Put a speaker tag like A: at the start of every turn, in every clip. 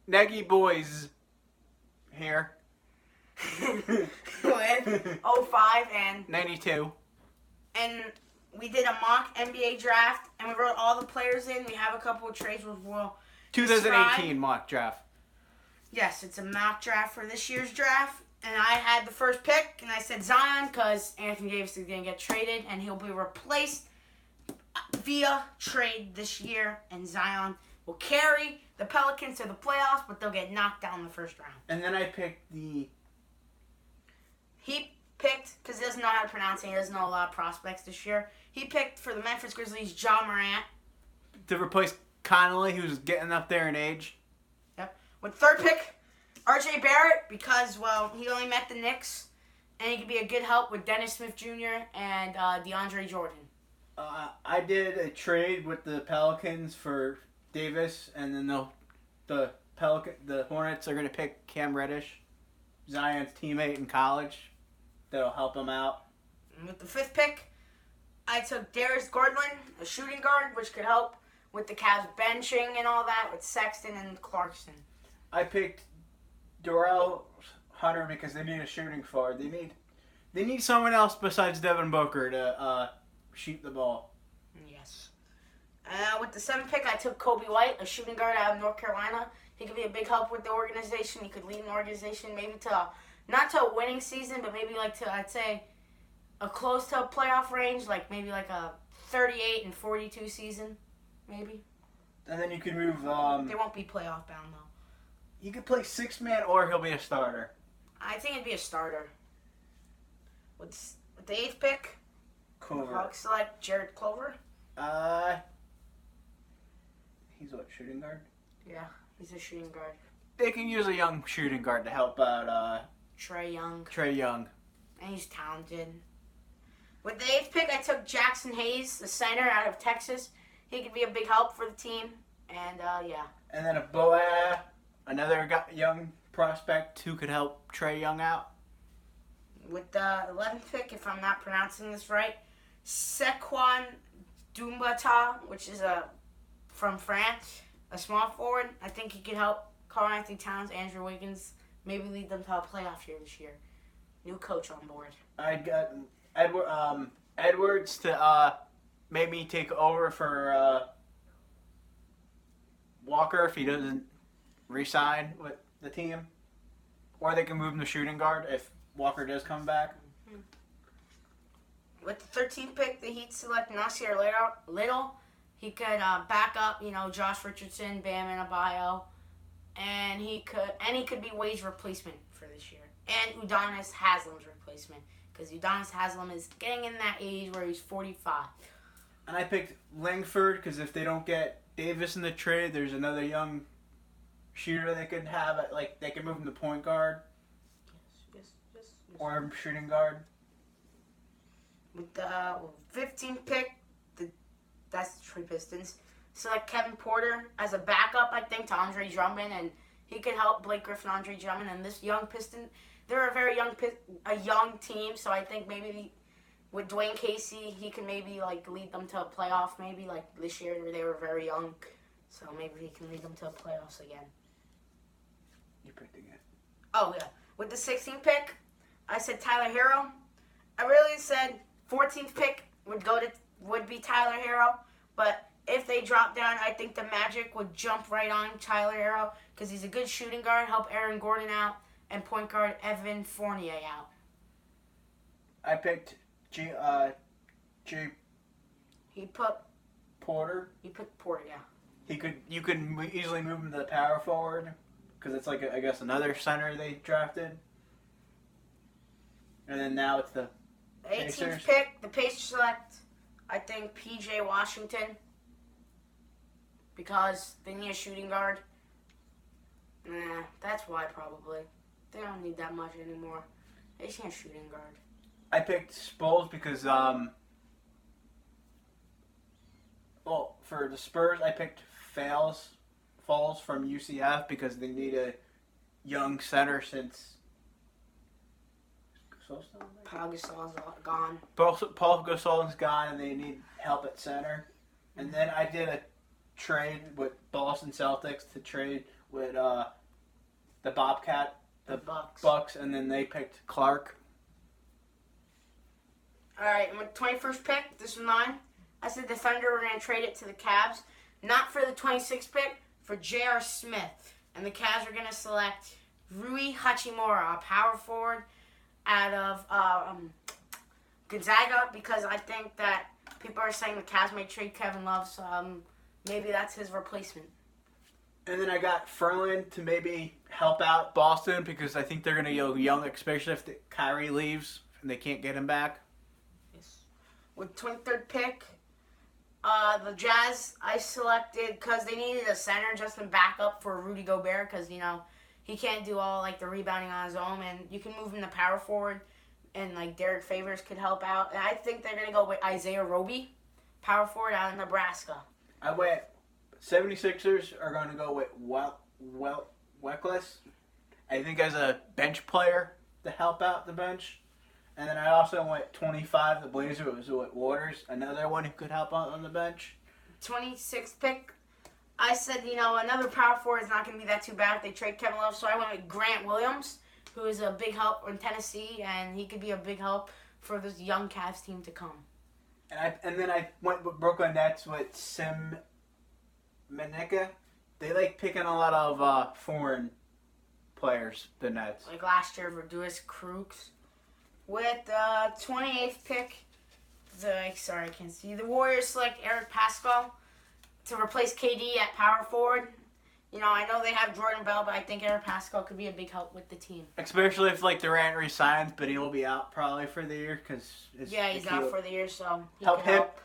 A: Nagy boyz here.
B: With 05 and
A: 92.
B: And we did a mock NBA draft, and we wrote all the players in. We have a couple of trades with Will.
A: 2018 mock draft.
B: Yes, it's a mock draft for this year's draft. And I had the first pick, and I said Zion because Anthony Davis is going to get traded, and he'll be replaced via trade this year. And Zion will carry the Pelicans to the playoffs, but they'll get knocked down in the first round.
A: And then I picked
B: He picked, because he doesn't know how to pronounce it, he doesn't know a lot of prospects this year. He picked for the Memphis Grizzlies, Ja Morant.
A: to replace Connolly, who's getting up there in age.
B: Yep. With third pick, R.J. Barrett, because, well, he only met the Knicks, and he could be a good help with Dennis Smith Jr. and DeAndre Jordan.
A: I did a trade with the Pelicans for Davis, and then the Hornets are going to pick Cam Reddish, Zion's teammate in college. That'll help him out.
B: And with the fifth pick, I took Darius Garland, a shooting guard, which could help with the Cavs benching and all that with Sexton and Clarkson.
A: I picked Darrell Hunter because they need a shooting forward. They need someone else besides Devin Booker to shoot the ball.
B: Yes. With the seventh pick, I took Kobe White, a shooting guard out of North Carolina. He could be a big help with the organization. He could lead an organization maybe not to a winning season, but maybe I'd say a close to a playoff range, maybe a 38 and 42 season, maybe.
A: And then you can move.
B: They won't be playoff bound though.
A: You could play 6-man or he'll be a starter.
B: I think it'd be a starter. With the eighth pick,
A: Clover.
B: I'll select Jared Clover.
A: He's what, shooting guard?
B: Yeah, he's a shooting guard.
A: They can use a young shooting guard to help out
B: Trae Young.
A: And
B: he's talented. With the eighth pick, I took Jackson Hayes, the center out of Texas. He could be a big help for the team. And, yeah.
A: And then a Boa, another young prospect who could help Trae Young out.
B: With the 11th pick, if I'm not pronouncing this right, Sequan Doumbata, which is from France, a small forward. I think he could help Karl-Anthony Towns, Andrew Wiggins, maybe lead them to a playoff year this year. New coach on board.
A: I got Edwards to maybe take over for Walker if he doesn't re-sign with the team. Or they can move him to shooting guard if Walker does come back.
B: Mm-hmm. With the 13th pick, the Heat select Nasir Little. He could back up, Josh Richardson, Bam Adebayo, and he could be Wade's replacement for this year, and Udonis Haslam's replacement, because Udonis Haslam is getting in that age where he's 45.
A: And I picked Langford because if they don't get Davis in the trade, there's another young shooter they could have. They could move him to point guard.
B: Yes.
A: Or shooting guard.
B: With the 15th pick, that's the Detroit Pistons. Select Kevin Porter as a backup, I think, to Andre Drummond, and he could help Blake Griffin, Andre Drummond, and this young Piston. They're a very young team, so I think maybe with Dwayne Casey, he can maybe lead them to a playoff. Maybe this year where they were very young, so maybe he can lead them to a playoffs again.
A: You picked again.
B: Oh yeah, with the 16th pick, I said Tyler Hero. I really said 14th pick would be Tyler Hero, but if they drop down, I think the Magic would jump right on Tyler Hero because he's a good shooting guard, help Aaron Gordon out, and point guard Evan Fournier out.
A: I picked J.
B: He put
A: Porter.
B: He picked Porter, yeah.
A: You could easily move him to the power forward because it's I guess another center they drafted. And then now it's the
B: 18th
A: Pacers.
B: pick, the Pacers select, I think, P.J. Washington because they need a shooting guard. Nah, that's why probably. They don't need that much anymore. They just need a shooting guard.
A: I picked Spoles because, for the Spurs, I picked Falls from UCF because they need a young center since
B: Paul Gasol's gone.
A: Paul Gasol's gone and they need help at center. And then I did a trade with Boston Celtics to trade with the Bobcat,
B: the Bucks.
A: Bucks, and then they picked Clark.
B: All right, my 21st pick, this was mine. I said defender, we're going to trade it to the Cavs. Not for the 26th pick, for J.R. Smith. And the Cavs are going to select Rui Hachimura, a power forward out of Gonzaga, because I think that people are saying the Cavs may trade Kevin Love, so maybe that's his replacement.
A: And then I got Ferland to maybe help out Boston because I think they're going to go young, especially if Kyrie leaves and they can't get him back.
B: Yes. With 23rd pick, the Jazz, I selected because they needed a center just in backup for Rudy Gobert because, he can't do all, the rebounding on his own, and you can move him to power forward, and, Derek Favors could help out. And I think they're going to go with Isaiah Roby, power forward out of Nebraska.
A: I went 76ers are going to go with Weckless, I think, as a bench player to help out the bench. And then I also went 25, the Blazers with Waters, another one who could help out on the bench.
B: 26th pick, I said, another power forward is not going to be that too bad if they trade Kevin Love. So I went with Grant Williams, who is a big help in Tennessee, and he could be a big help for this young Cavs team to come.
A: And then I went with Brooklyn Nets with Manica. They like picking a lot of foreign players, the Nets.
B: Like last year, Verduis Crooks. With the 28th pick, I can't see. The Warriors select Eric Pascal to replace KD at power forward. I know they have Jordan Bell, but I think Eric Pascal could be a big help with the team.
A: Especially if Durant resigns, but he'll be out probably for the year because
B: he's out for the year, so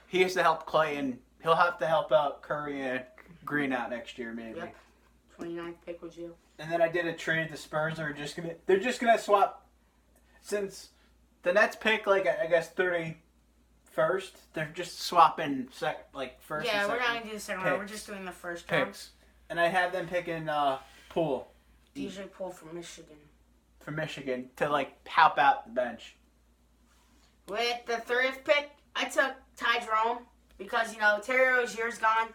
A: he has to help Clay, and he'll have to help out Curry and Green out next year maybe.
B: Yep. 29th pick was you.
A: And then I did a trade. The Spurs are just gonna swap since the Nets pick I guess 31st. They're just swapping first.
B: Yeah,
A: and
B: we're
A: second
B: not gonna do the second round. We're just doing the first
A: picks. And I have them picking Poole.
B: DJ Poole from Michigan.
A: From Michigan to help out the bench.
B: With the 30th pick, I took Ty Jerome because Terry Rozier's gone,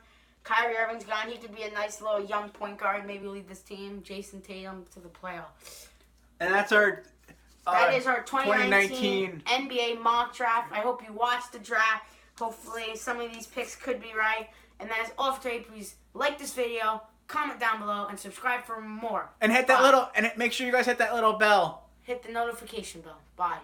B: Kyrie Irving's gone. He could be a nice little young point guard, maybe lead this team. Jason Tatum to the playoffs.
A: And that's our.
B: That is our 2019 NBA mock draft. I hope you watched the draft. Hopefully, some of these picks could be right. And that is all for today. Please like this video, comment down below, and subscribe for more.
A: And hit that make sure you guys hit that little bell.
B: Hit the notification bell. Bye.